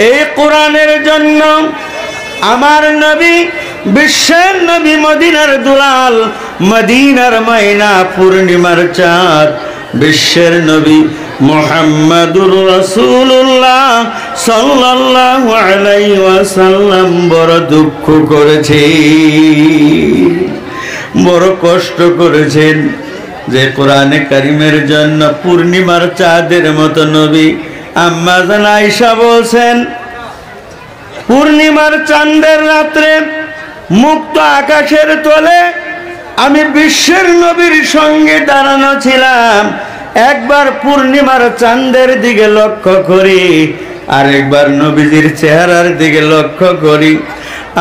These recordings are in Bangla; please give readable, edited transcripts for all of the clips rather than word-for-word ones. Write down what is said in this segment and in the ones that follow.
এই কোরআনের জন্য আমার নবী, বিশ্বের নবী, মদিনার দুলাল, মদিনার ময়না, পূর্ণিমার চাঁদ, বিশ্বের নবী মুহাম্মাদুর রাসূলুল্লাহ সাল্লাল্লাহু আলাইহি ওয়াসাল্লাম বড় দুঃখ করেছে, বড় কষ্ট করেছেন যে কোরআনে কারিমের জন্য পূর্ণিমার চাঁদের মতো নবী। আম্মা জান আয়েশা বলছেন, পূর্ণিমার চাঁদের রাত্রে মুক্ত আকাশের তলে আমি বিশ্বের নবীর সঙ্গে দাঁড়ানো ছিলাম। একবার পূর্ণিমার চাঁদের দিকে লক্ষ্য করি, আরেকবার নবীজির চেহারার দিকে লক্ষ্য করি।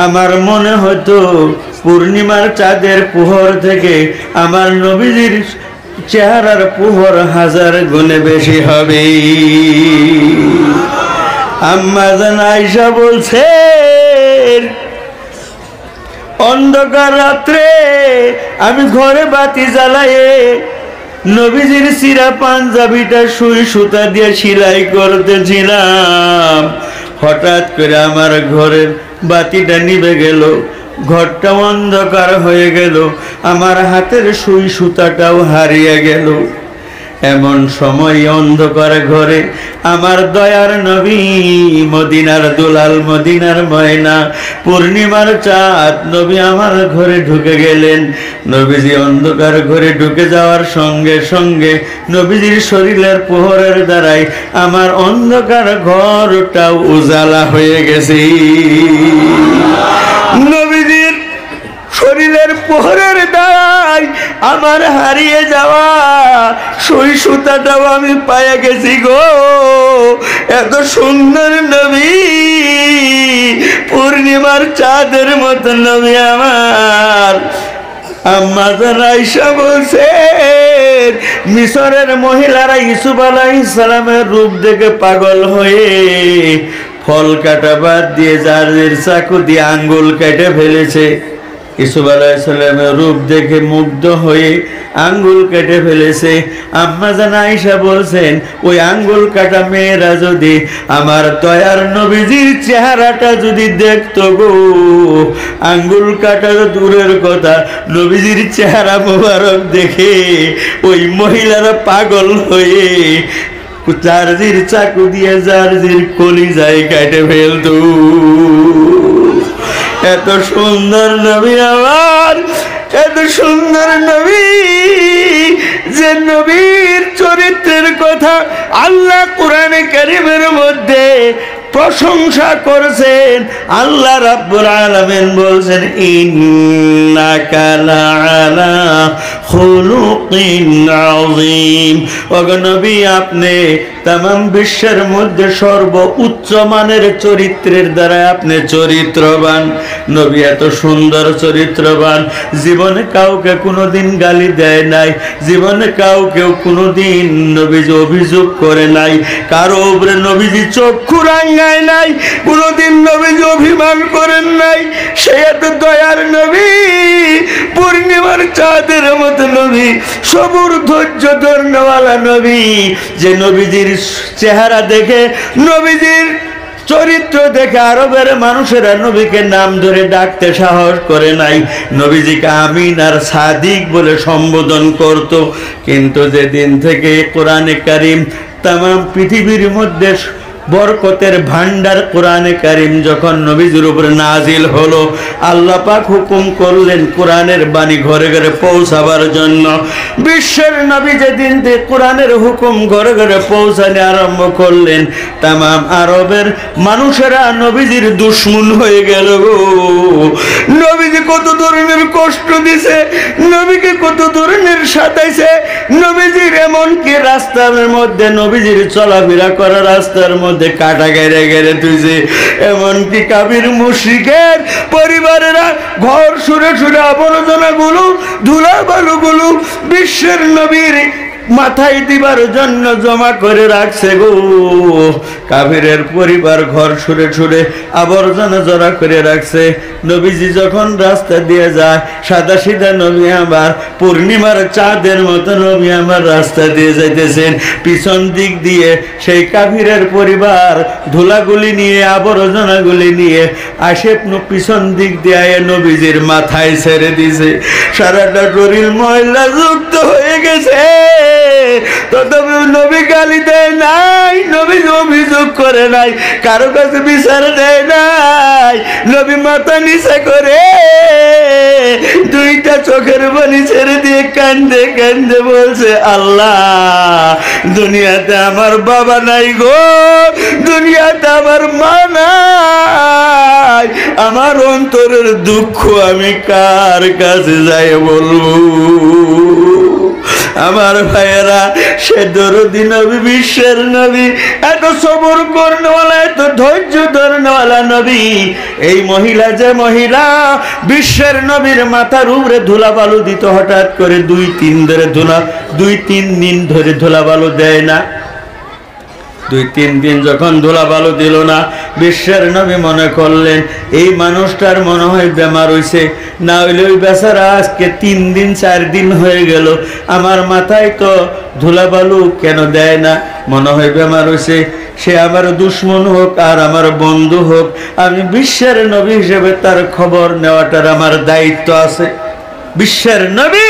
আমার মনে হতো পূর্ণিমার চাঁদের প্রহর থেকে আমার নবীজির চেহারার প্রহর 1000 গুণে বেশি হবে। আম্মা জান আয়েশা বলছেন, অন্ধকার রাত্রে আমি ঘরে বাতি জ্বালায়ে নবীজির চিরা পাঞ্জাবিটা সুই সুতা দিয়ে সেলাই করতেছিলাম। হঠাৎ করে আমার ঘরের বাতিটা নিভে গেল, ঘরটা অন্ধকার হয়ে গেল, আমার হাতের সুই সুতাটাও হারিয়ে গেল। এমন সময় অন্ধকার ঘরে আমার দয়ার নবী, মদিনার দুলাল, মদিনার ময়না, পূর্ণিমার চাঁদ নবী আমার ঘরে ঢুকে গেলেন। নবীজি অন্ধকার ঘরে ঢুকে যাওয়ার সঙ্গে সঙ্গে নবীজির শরীরের প্রহরের দ্বারাই আমার অন্ধকার ঘরটাও উজালা হয়ে গেছে। নবীজির শরীরের প্রহরের দ্বারাই আমার হারিয়ে যাওয়া সুই সুতাটাও আমি পায়ে গেছি গো। এত সুন্দর নবী, পূর্ণিমার চাঁদের মতো নবী আমার। আম্মা জান আয়েশা বলছেন, মিশরের মহিলারা ইউসুফ আলাইহিস সালামের রূপ দেখে পাগল হয়ে ফল কাটা বাদ দিয়ে জারজির চাকু দিয়ে আঙ্গুল কেটে ফেলেছে। ইউসুফ আলাইহিস সালামের রূপ দেখে মুগ্ধ হয়ে আঙ্গুল কেটে ফেলেছে। আম্মা জান আয়েশা বলছেন, ওই আঙ্গুল কাটা মেয়েরা যদি আমার দয়ার নবীজির চেহারাটা যদি দেখতো গো, আঙ্গুল কাটা দূরের কথা, নবীজির চেহারা মোবারক দেখে ওই মহিলারা পাগল হয়ে জারজির চাকু দিয়ে জারজির কলিজায় কেটে ফেলতো। এত সুন্দর নবী আমার, এত সুন্দর নবী, যে নবীর চরিত্রের কথা আল্লাহ কোরআনে কারীমের মধ্যে প্রশংসা করেছেন। আল্লাহ রাব্বুল আলামিন বলছেন, ইন্নাকা লাআলা খুলুকিন আযীম। ওগো নবী, আপনি तमाम বিশ্বের মধ্যে সর্বোচ্চ মানের চরিত্রের দ্বারা আপনি চরিত্রবান। নবী এত সুন্দর চরিত্রবান, জীবনে কাউকে কোনোদিন গালি দেয় নাই, জীবনে কাউকে কোনোদিন নবীজি অভিযোগ করে নাই, কারো উপরে নবীজি চক্ষু রাঙায় নাই, কোনোদিন নবীজি অভিমান করেন নাই। সে এত দয়ার নবী, পূর্ণিমার চাঁদের মতো নবী, সবুর ধৈর্য ধরনেওয়ালা নবী, যে নবীজির চেহারা দেখে, নবীজির চরিত্র দেখে আরবের মানুষেরা নবীকে নাম ধরে ডাকতে সাহস করে নাই, নবীজিকে আমিন আর সাদিক বলে সম্বোধন করত। কিন্তু যেদিন থেকে কোরআনে কারীম तमाम পৃথিবীর মধ্যে বরকতের ভান্ডার কোরআনে কারীম যখন নবীজির উপর নাজিল হলো, আল্লাহ পাক হুকুম করলেন কোরআনের বাণী ঘরে ঘরে পৌঁছাবার জন্য। বিশ্বের নবী যেদিন থেকে কোরআনের হুকুম ঘরে ঘরে পৌঁছানো আরম্ভ করলেন, तमाम আরবের মানুষেরা নবীজির দুশমন হয়ে গেল গো। নবীজি কত ধরনের কষ্ট দিছে, নবীকে কত ধরনের সাতাইছে, নবীজির এমনকি রাস্তার মধ্যে নবীজির চলাফেরা করা রাস্তার মধ্যে কাটা গেড়ে গেড়ে তুইছে, এমনকি কাফির মুশরিকের পরিবারেরা ঘর সুরে সুরে আবর্জনা গুলো, ধুলা বালু গুলো বিশ্বের নবীর মাথায় দিবার জন্য জমা করে রাখছে গো। কাফিরের পরিবার ঘর ছুঁড়ে ছুঁড়ে আবর্জনা জড়া করে রাখছে। নবীজি যখন রাস্তা দিয়ে যায়, সাদা সিধা নবী আমার, পূর্ণিমার চাঁদের মতো নবী আমার রাস্তা দিয়ে যাইতেছেন। পিছন দিক দিয়ে সেই কাফিরের পরিবার ধুলাগুলি নিয়ে, আবর্জনাগুলি নিয়ে আসে পিছন দিক দিয়ে নবীজির মাথায় ছেড়ে দিছে। সারাটা শরীর ময়লা যুক্ত হয়ে গেছে, তথাপি নবী গালি দেয় নাই, নবী অভিযোগ করে নাই, কারো কাছে বিচার দেয় নাই। নবী মাথা নিচে করে দুইটা চোখের পানি ছেড়ে দিয়ে কান্দে কান্দে বলছে, আল্লাহ দুনিয়াতে আমার বাবা নাই গো, দুনিয়াতে আমার মা নাই, আমার অন্তরের দুঃখ আমি কার কাছে যাই বলবো। আমার ভাইয়েরা, সে দরদি নবী, বিশ্বের নবী, এত সবর করনেওয়ালা, এত ধৈর্য ধরনেওয়ালা নবী। এই মহিলা, যে মহিলা বিশ্বের নবীর মাথার উপরে ধুলা বালু দিত, হঠাৎ করে 2-3 দিন ধরে ধুলা বালু দেয় না। 2-3 দিন যখন ধুলা বালু দিল না, বিশ্বের নবী মনে করলেন এই মানুষটার মনে হয় বেমার হইছে, না হইলে ওই বেচারা আজকে 3 দিন 4 দিন হয়ে গেল, আমার মাথায় তো ধুলা বালু কেন দেয় না, মনে হয় বেমার হইছে। সে আমার দুশ্মন হোক আর আমার বন্ধু হোক, আমি বিশ্বের নবী হিসেবে তার খবর নেওয়াটার আমার দায়িত্ব আছে। বিশ্বের নবী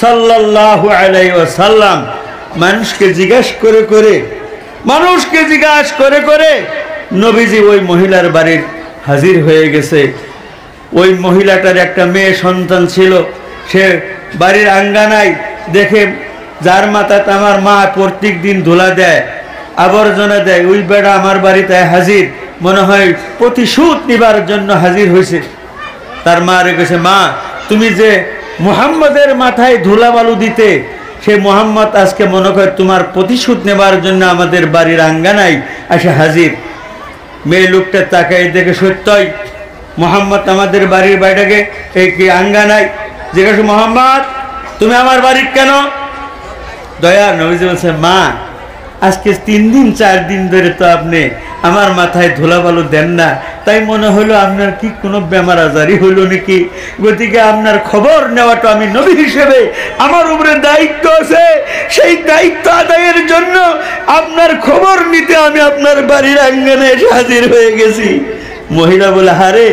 সাল্লাল্লাহু আলাইহি ওয়াসাল্লাম মানুষকে জিজ্ঞাসা করে নবীজি ওই মহিলার বাড়ির হাজির হয়ে গেছে। ওই মহিলাটার একটা মেয়ে সন্তান ছিল, সে বাড়ির আঙ্গানায় দেখে যার মাথাতে আমার মা প্রত্যেক দিন ধুলা দেয়, আবর্জনা দেয়, ওই বেড়া আমার বাড়িতে হাজির, মনে হয় প্রতিশোধ নিবার জন্য হাজির হয়েছে। তার মা রেখেছে, মা তুমি যে মুহাম্মদের মাথায় ধুলা বালু দিতে, সে মোহাম্মদ আজকে মনে করে তোমার প্রতিশোধ নেবার জন্য আমাদের বাড়ির আঙ্গানায় এসে হাজির। মেয়ে লোকটা তাকাই দেখে, সত্যই মোহাম্মদ আমাদের বাড়ির বাইরে এই কি আঙ্গানায়। জিজ্ঞাসা, মোহাম্মদ তুমি আমার বাড়ির কেন? দয়া নবীজি বলছে, মা আজকে 3 দিন 4 দিন ধরে তো আপনি আমার মাথায় ধুলা বালু দেন না, তাই মনে হলো আপনার কি কোনো বেমার আজারি হইল নাকি, গতিকে আপনার খবর নেওয়াটা আমি নবী হিসেবে আমার উপরে দায়িত্ব আছে, সেই দায়িত্ব আদায়ের জন্য আপনার খবর নিতে আমি আপনার বাড়ির আঙ্গনে এসে হাজির হয়ে গেছি। মহিলা বলে, হারে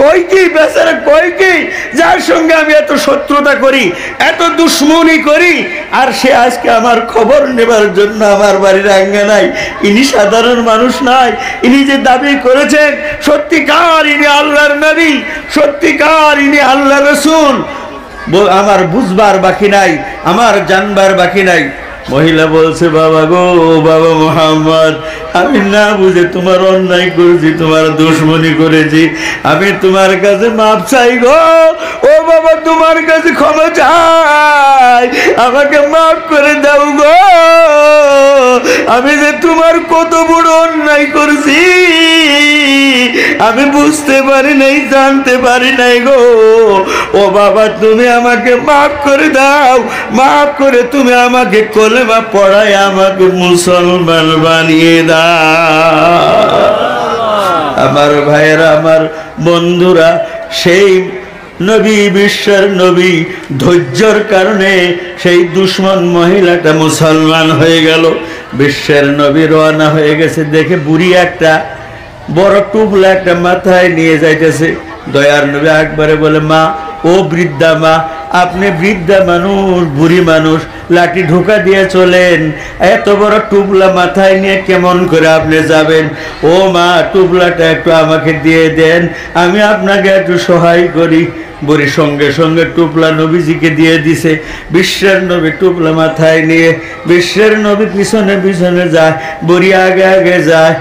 কই কি বেচারা, কই কি যার সঙ্গে আমি এত শত্রুতা করি, এত দুশ্মনী করি, আর সে আজকে আমার খবর নেবার জন্য আমার বাড়ির আঙ্গনায়। ইনি সাধারণ মানুষ নাই, ইনি যে দাবি করেছেন সত্যিকার ইনি আল্লাহর নবী, সত্যিকার ইনি আল্লাহর রাসূল, আমার বুঝবার বাকি নাই, আমার জানবার বাকি নাই। মহিলা বলছে, বাবা গো, বাবা মুহাম্মদ, আমি না বুঝে তোমার অন্যায় করেছি, তোমার দুশ্মনী করেছি, আমি তোমার কাছে মাপ চাই গো। ও বাবা, তোমার কাছে ক্ষমা চাই, আমাকে মাফ করে দাও গো, আমি যে তোমার কত বড় অন্যায় করছি আমি বুঝতে পারি নাই, জানতে পারি নাই গো। ও বাবা, তুমি আমাকে মাফ করে দাও, মাফ করে তুমি আমাকে কলেমা পড়ায় আমাকে মুসলমান বানিয়ে দাও। আমার ভাইয়েরা, আমার বন্ধুরা, সেই নবী, বিশ্বের নবী, ধৈর্যর কারণে সেই দুশ্মন মহিলাটা মুসলমান হয়ে গেল। বিশ্বের নবী রওনা হয়ে গেছে, দেখে বুড়ি একটা বড় টুপলা একটা মাথায় নিয়ে যাইতেছে। দয়ার নবী একবারে বলে, মা, ও বৃদ্ধা মা, আপনি বৃদ্ধা মানুষ, বুড়ি মানুষ, লাঠি ঢোকা দিয়ে চলেন, এত বড় টুপলা মাথায় নিয়ে কেমন করে আপনি যাবেন? ও মা, টুপলাটা একটু আমাকে দিয়ে দেন, আমি আপনাকে একটু সহায় করি। বুড়ি সঙ্গে সঙ্গে টুপলা নবীজিকে দিয়ে দিছে। বিশ্বের নবী টুপলা মাথায় নিয়ে, বিশ্বের নবী পিছনে পিছনে যায়, বুড়ি আগে আগে যায়।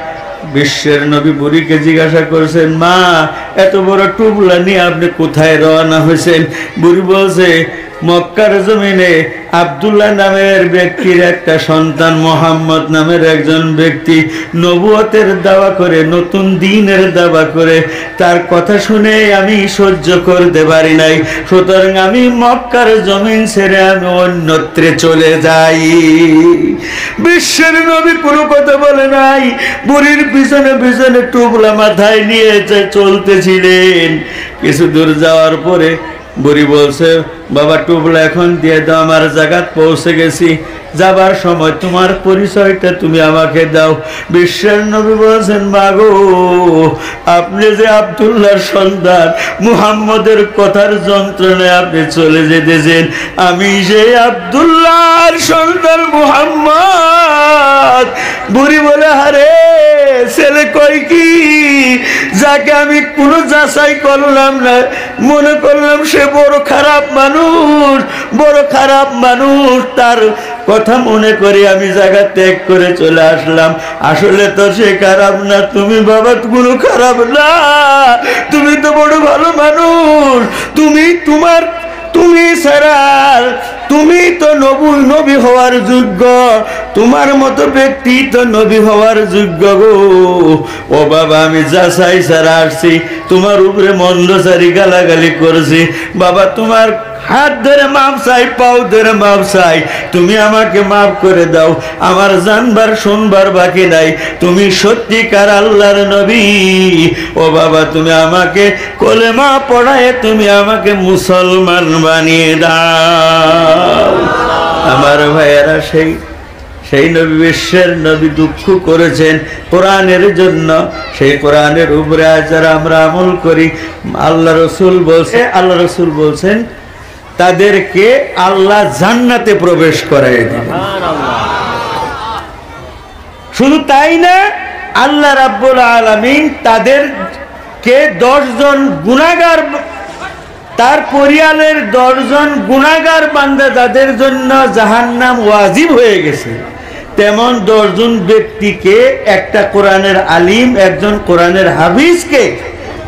বিশ্বের নবী বুড়িকে জিজ্ঞাসা করছেন, মা, এত বড় টুপলা নিয়ে আপনি কোথায় রওনা হয়েছেন? বুড়ি বলছে, মক্কার জমিনে আব্দুল্লাহ নামের ব্যক্তির একটা সন্তান, মোহাম্মদ নামের একজন ব্যক্তি নবুয়তের দাওয়া করে, নতুন দ্বীনের দাওয়া করে, তার কথা শুনে আমি সহ্য করতে পারি নাই। সুতরাং আমি মক্কার জমিন ছেড়ে আমি অন্যত্রে চলে যাই। বিশ্বের নবী কোনো কথা বলে নাই, বুড়ির পিছনে পিছনে টুপলা মাথায় নিয়ে চলতেছিলেন। কিছু দূর যাওয়ার পরে বুড়ি বলছে, বাবা টুপলা এখন দিয়ে দাও, আমার জায়গা পৌঁছে গেছি, যাবার সময় তোমার পরিচয়টা তুমি আমাকে দাও। বিশ্বের নবী বলছেন, মাগো আপনি যে আব্দুল্লাহর সন্তান, মুহাম্মদের কথার যন্ত্রণায় আপনি চলে যেতেছেন, আমি সেই আব্দুল্লাহর সন্তান মুহাম্মদ। বুড়ি বলে, আরে ছেলে কই কি, যাকে আমি কোনো যাচাই করলাম না, মনে করলাম সে বড় খারাপ মানুষ, বড় খারাপ মানুষ, তার কথা মনে করে আমি জায়গা ত্যাগ করে চলে আসলাম। আসলে তো সে খারাপ না, তুমি বাবা কোনো খারাপ না, তুমি তো বড় ভালো মানুষ, তুমি ছাড়া তুমি তো নবী হওয়ার যোগ্য, তোমার মতো ব্যক্তি তো নবী হওয়ার যোগ্য গো। ও বাবা আমি যাচাই ছাড়া আসছি, তোমার উপরে মন্দচারী গালাগালি করছি, বাবা তোমার হাত ধরে মাপ চাই, পাও ধরে মাপ চাই, তুমি আমাকে মাফ করে দাও, আমার জানবার শুনবার বাকি নাই, তুমি সত্যিকার আল্লাহর নবী। ও বাবা তুমি আমাকে কলেমা পড়ায় তুমি আমাকে মুসলমান বানিয়ে দাও। আমার ভাইয়েরা, সেই নবী, বিশ্বের নবী দুঃখ করেছেন কোরআনের জন্য, সেই কোরআনের উপরে আজ যারা আমরা আমল করি, আল্লাহ রসুল বলছেন তাদেরকে আল্লাহ জান্নাতে প্রবেশ করায় দিবেন। শুধু তাই না, আল্লাহ রাব্বুল আলামিন তাদেরকে 10 জন গুনাহগার, তার পরিবারের 10 জন গুনাহগার বান্দা যাদের জন্য জাহান্নাম ওয়াজিব হয়ে গেছে, তেমন 10 জন ব্যক্তিকে, একটা কোরআনের আলিম, একজন কোরআনের হাফিজকে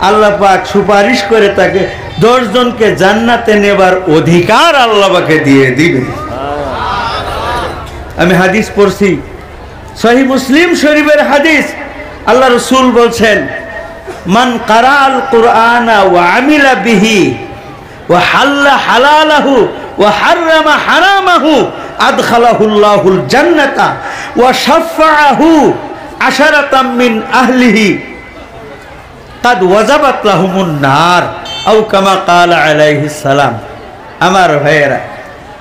আল্লাহ পাক সুপারিশ করে তাকে 10 জনকে জান্নাতে নেবার অধিকার আল্লাহ পাকে দিয়ে দিবেন। আমি হাদিস পড়ছি, সহিহ মুসলিম শরীফের হাদিস, আল্লাহ রাসূল বলছেন, মান কারাআল কুরআনা ওয়া আমিলা বিহি ওয়া হাল্লা হালালাহু ওয়া হাররামা হারামাহু আদখালাহুল্লাহুল জান্নাতা ওয়া শাফাআহু আশারাতাম মিন আহলিহি কাদ ওয়াজাবাত লাহুমুন নার আও কামা ক্বালা আলাইহিস সালাম। আমার ভাইয়েরা,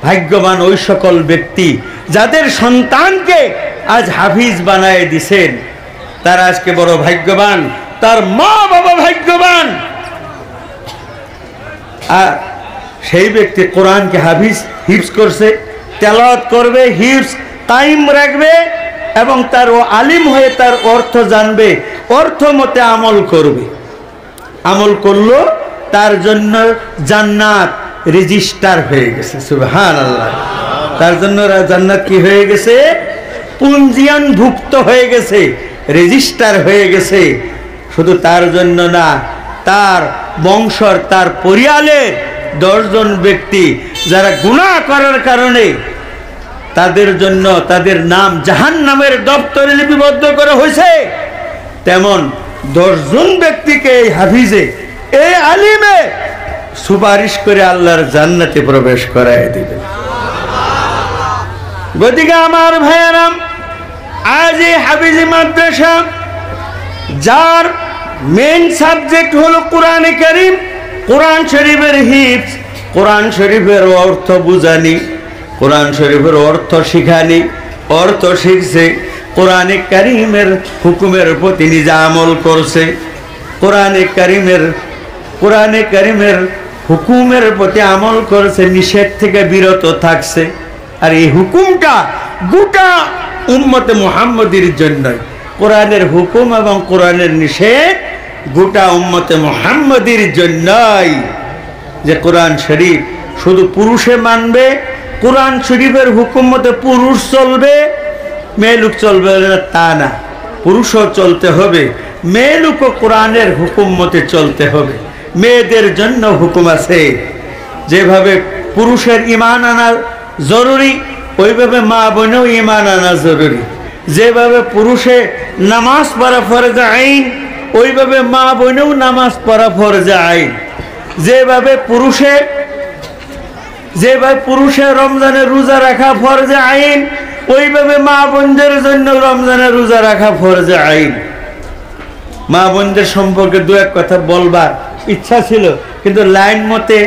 ভাগ্যবান ওই সকল ব্যক্তি যাদের সন্তানকে আজ হাফিজ বানায় দিছেন, তারা আজকে বড় ভাগ্যবান, তার মা বাবা ভাগ্যবান। আর সেই ব্যক্তি কোরআনকে হিফজ করছে, তেলাওয়াত করবে, হিফজ কায়েম রাখবে এবং তার ও আলিম হয়ে তার অর্থ জানবে, অর্থ মতে আমল করবে। আমল করলো তার জন্য জান্নাত রেজিস্টার হয়ে গেছে, সুবহানাল্লাহ। তার জন্য জান্নাত কি হয়ে গেছে? পঞ্জীয়নভুক্ত হয়ে গেছে, রেজিস্টার হয়ে গেছে। শুধু তার জন্য না, তার বংশর, তার পরিয়ালের 10 জন ব্যক্তি যারা গুনাহ করার কারণে তাদের জন্য তাদের নাম জাহান্নামের দপ্তরে লিপিবদ্ধ করা হয়েছে, তেমন 10 জন ব্যক্তিকে এই হাফিজে, এই আলিমে সুপারিশ করে আল্লাহর জান্নাতে প্রবেশ করায় দিবে। গতিকে আমার ভাইয়েরা, আজ এই হাফিজি মাদ্রাসা, যার মেন সাবজেক্ট হলো কোরআনে কারীম, কোরআন শরীফের হিফজ, কোরআন শরীফের অর্থ বুঝানি, কোরআন শরীফের অর্থ শিখানি, অর্থ শিখছে, কোরআনে কারীমের হুকুমের প্রতি নিজে আমল করছে, কোরআনে কারীমের হুকুমের প্রতি আমল করছে, নিষেধ থেকে বিরত থাকছে। আর এই হুকুমটা গোটা উম্মতে মুহাম্মদীর জন্যই, কোরআনের হুকুম এবং কোরআনের নিষেধ গোটা উম্মতে মুহাম্মদীর জন্যই। যে কোরআন শরীফ শুধু পুরুষে মানবে, কোরআন শরীফের হুকুম মতে পুরুষ চলবে, মেয়ে লোক চলবে না তা না, পুরুষও চলতে হবে, মেয়ে লোকও কোরআনের হুকুম মতে চলতে হবে। মেয়েদের জন্য হুকুম আছে, যেভাবে পুরুষের ঈমান আনা জরুরি, ওইভাবে মা বোনেও ঈমান আনা জরুরি। যেভাবে পুরুষে নামাজ পড়া ফরজ আইন, ওইভাবে মা বোনেও নামাজ পড়া ফরজ আইন। যেভাবে পুরুষে রমজানের রোজা রাখা ফরজ আইন, ওইভাবে মা বোনদের জন্য রমজানের রোজা রাখা ফরজ আইন। মা বোনদের সম্পর্কে দু এক কথা বলবার ইচ্ছা ছিল, কিন্তু লাইন মতে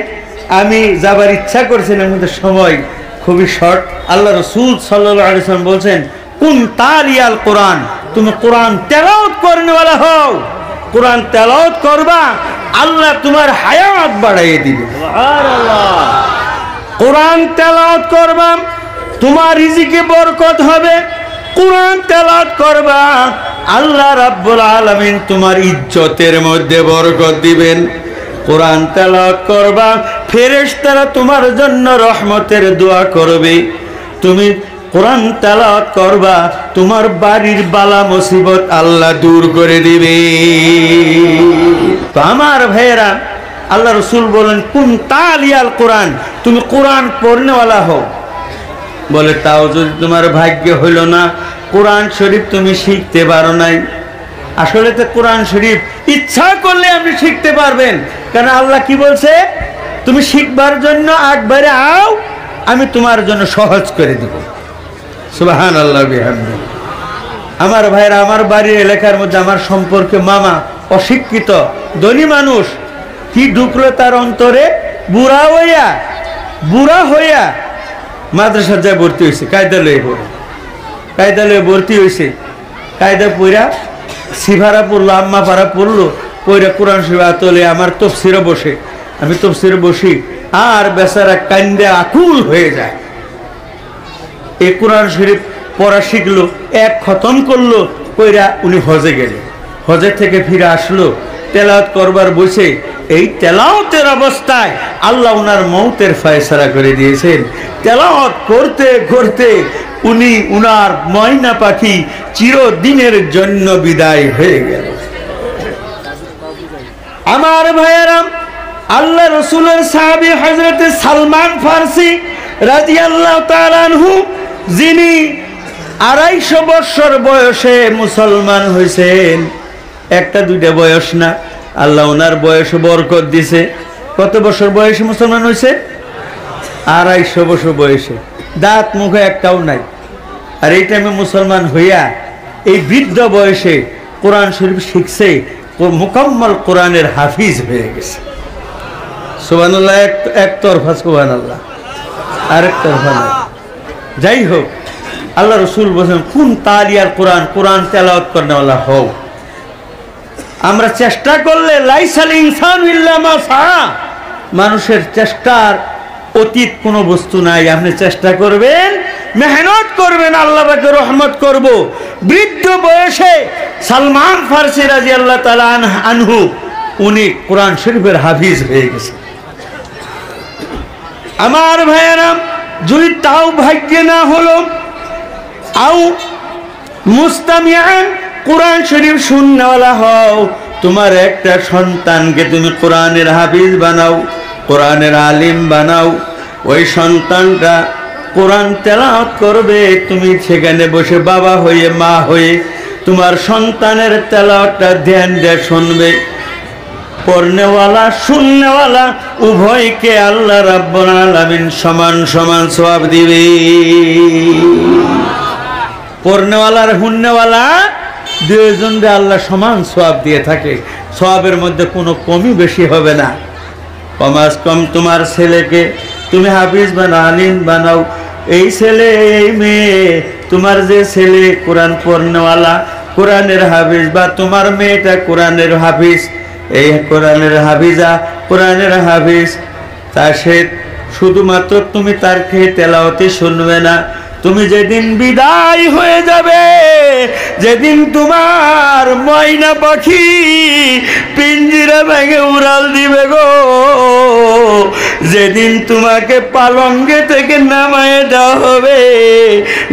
আমি যাবার ইচ্ছা করছিলাম, কিন্তু সময় খুবই শর্ট। আল্লাহ রাসূল সাল্লাল্লাহু আলাইহি ওয়াসাল্লাম বলছেন, কুন তালিয়াল কোরআন, তুমি কোরআন তেলাওয়াত করনেওয়ালা হও। কোরআন তেলাওয়াত করবা, আল্লাহ তোমার হায়াত বাড়াইয়ে দিবে। সুবহানাল্লাহ। কোরআন তেলাওয়াত করবা, তোমার রিজিকে বরকত হবে। কোরআন তেলাওয়াত করবা, আল্লাহ রাব্বুল আলামিন তোমার ইজ্জতের মধ্যে বরকত দিবেন। কোরআন তেলাওয়াত করবা, ফেরেশতারা তোমার জন্য রহমতের দোয়া করবে। তুমি কোরআন তেলাওয়াত করবা, তোমার বাড়ির বালা মুসিবত আল্লাহ দূর করে দিবে। তো আমার ভাইয়েরা, আল্লাহ রাসূল বলেন, কুন তালিয়াল কোরআন, তুমি কোরআন পড়নেওয়ালা হও। বলে, তাও যদি তোমার ভাগ্য হইল না, কোরআন শরীফ তুমি শিখতে পারো নাই। আসলে তো কোরআন শরীফ ইচ্ছা করলে আপনি শিখতে পারবেন, কারণ আল্লাহ কি বলছে, তুমি শিখবার জন্য একবারে আও, আমি তোমার জন্য সহজ করে দিব। সুবহানাল্লাহ বিহামদি। আমার ভাইরা, আমার বাড়ির এলাকার মধ্যে আমার সম্পর্কে মামা অশিক্ষিত ধনী মানুষ, কি ঢুকলো তার অন্তরে, বুড়া হইয়া মাদ্রাসা যায় ভর্তি হয়েছে, কায়দা লয়ে ভর্তি হয়েছে। কায়দা পইরা সিভারা পড়লো, আম্মা পাড়া পড়লো, পইরা কোরআন শরীফ আতলে আমার তফসিরে বসে, আমি তফসিরে বসি, আর বেচারা কান্দে আকুল হয়ে যায়। এই কোরআন শরীফ পড়া শিখলো, এক খতম করলো, কইরা উনি হজে গেলেন। হজে থেকে ফিরে আসলো, তেলাওয়াত করবার বসে এই তেলাওয়াতের অবস্থায় আল্লাহ উনার মৌতের ফয়সালা করে দিয়েছেন। তেলাওয়াত করতে করতে উনার ময়না পাখি চিরদিনের জন্য বিদায় হয়ে গেল। আমার ভাইয়েরা, আল্লাহ রাসূলের সাহাবী হযরত সালমান ফারসি রাদিয়াল্লাহু তাআলা আনহু, যিনি 250 বছর বয়সে মুসলমান হয়েছেন, একটা দুইটা বয়স না, আল্লাহ ওনার বয়স বরকত দিছে। কত বছর বয়সে মুসলমান হয়েছে? 250 বছর বয়সে, দাঁত মুখে একটাও নাই। আর এই টাইমে মুসলমান হইয়া এই বৃদ্ধ বয়সে কোরআন শরীফ শিখছে, মুকাম্মল কোরআনের হাফিজ হয়ে গেছে। সুবহানাল্লাহ। একতরফা সুবহানাল্লাহ, আরেক তরফা নাই। যাই হোক, আল্লাহ রাসূল বলেন, কুন তালিয়াল কোরআন, কোরআন তেলাওয়াত করনেওয়ালা হও। আমরা চেষ্টা করলে, লাইসাল ইনসানু ইল্লা মা সাআ, মানুষের চেষ্টার অতীত কোনো বস্তু নাই। আপনি চেষ্টা করবেন, মেহনত করবেন, আল্লাহ পাকে রহমত করব। বৃদ্ধ বয়সে সালমান ফারসি রাদিয়াল্লাহু তাআলা আনহু, উনি কোরআন শরীফের হাফিজ হয়ে গেছে। আমার ভাইয়েরা, যদি তাও ভাগ্য না হলো, আও মুস্তামিআন, কোরআন শরীফ শুননেওয়ালা হও, তোমার একটা সন্তানকে তুমি কোরআনের হাফিজ বানাও, কোরআনের আলিম বানাও। ওই সন্তানটা কোরআন তেলাওয়াত করবে, তুমি সেখানে বসে বাবা হয়ে, মা হয়ে তোমার সন্তানের তেলাওয়াতটা ধ্যান দিয়ে শুনবে। পড়নেওয়ালা শুননেওয়ালা উভয়কে আল্লাহ রাব্বুল আলামিন সমান সমান সওয়াব দিবে। পড়নেওয়ালা আর শুননেওয়ালা দুইজনকে আল্লাহ সমান সওয়াব দিয়ে থাকে, সওয়াবের মধ্যে কোনো কমই বেশি হবে না। কমাস কম তোমার ছেলেকে তুমি হাফিজ বানাও, আলিম বানাও। এই ছেলে, এই মেয়ে, তোমার যে ছেলে কোরআন পড়নেওয়ালা, কোরআনের হাফিজ, বা তোমার মেয়েটা কোরআনের হাফিজ, এই কোরআনের হাফিজা, কোরআনের হাফিজ, তা সে শুধুমাত্র তুমি তার খেয়ে তেলাওয়াতে শুনবে না, তুমি যেদিন বিদায় হয়ে যাবে, যেদিন তোমার ময়না পাখি পিঞ্জিরা ভেঙে উড়াল দিবে গো, যেদিন তোমাকে পালঙ্কে থেকে নামায়ে দেওয়া হবে,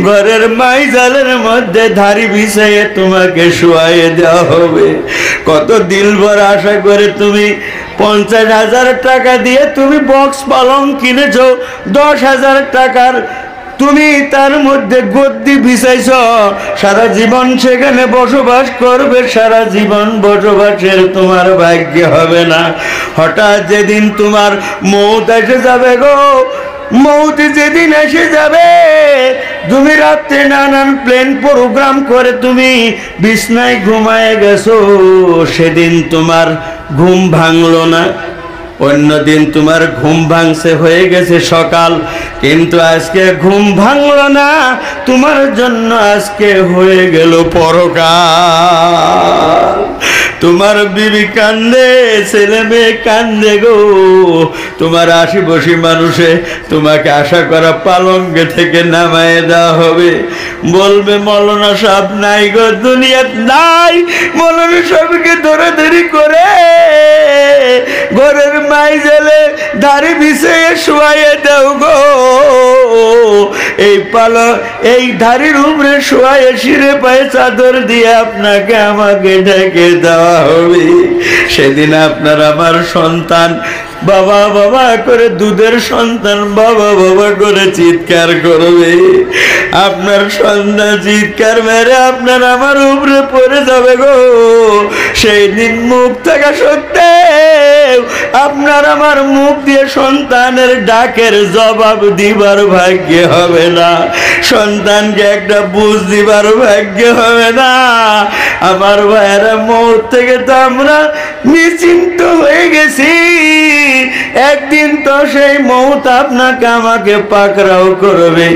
ঘরের মাইজালের মধ্যে ধাড়ি বিছাইয়ে তোমাকে শুয়াইয়ে দেওয়া হবে। কত দিল ভর আশা করে তুমি 50,000 টাকা দিয়ে তুমি বক্স পালঙ্ক কিনেছো, 10,000 টাকার তুমি তার মধ্যে গদ্দি বিছাইছ, সারা জীবন সেখানে বসবাস করবে, সারা জীবন বসবাসের তোমার ভাগ্য হবে না। হঠাৎ যেদিন তোমার মৌত এসে যাবে গো, মৌত যেদিন এসে যাবে, তুমি রাত্রে নানান প্লেন প্রোগ্রাম করে তুমি বিছনায় ঘুমায় গেছো, সেদিন তোমার ঘুম ভাঙলো না। অন্যদিন তোমার ঘুম ভাঙছে, হয়ে গেছে সকাল, কিন্তু আজকে ঘুম ভাঙলো না, তোমার জন্য আজকে হয়ে গেল পরকাল। তোমার বিবি কান্দে, ছেলে মেয়ে কান্দে গো, তোমার আশিপাশি মানুষে তোমাকে আশা করা পালঙ্কে থেকে নামায় দেওয়া হবে। বলবে মৌলানা সাহেব নাই গো, দুনিয়াত নাই। মৌলানা সাহেবকে ধরাধরি করে ঘরের মাইজালে দাড়ি বিছিয়ে শুয়াইয়ে দাও গো, এই দাড়ির উপরে শুয়াইয়ে শিরে পায়ে চাদর দিয়ে আপনাকে আমাকে ঢেকে দেওয়া হবে। সেদিন আপনার আমার সন্তান বাবা বাবা করে, দুধের সন্তান বাবা বাবা করে চিৎকার করবে। আপনার সন্তান চিৎকার মেরে আপনার আমার উপরে পড়ে যাবে গো। সেই দিন মুখ থাকা সত্ত্বেও আপনার আমার মুখ দিয়ে সন্তানের ডাকের জবাব দিবার ভাগ্য হবে না, সন্তানকে একটা বুঝ দিবার ভাগ্য হবে না। আমার ভাইয়েরা, মৌত থেকে তো আমরা নিশ্চিন্ত হয়ে গেছি, একদিন তো সেই মৌত আপনাকে আমাকে পাকড়াও করবে।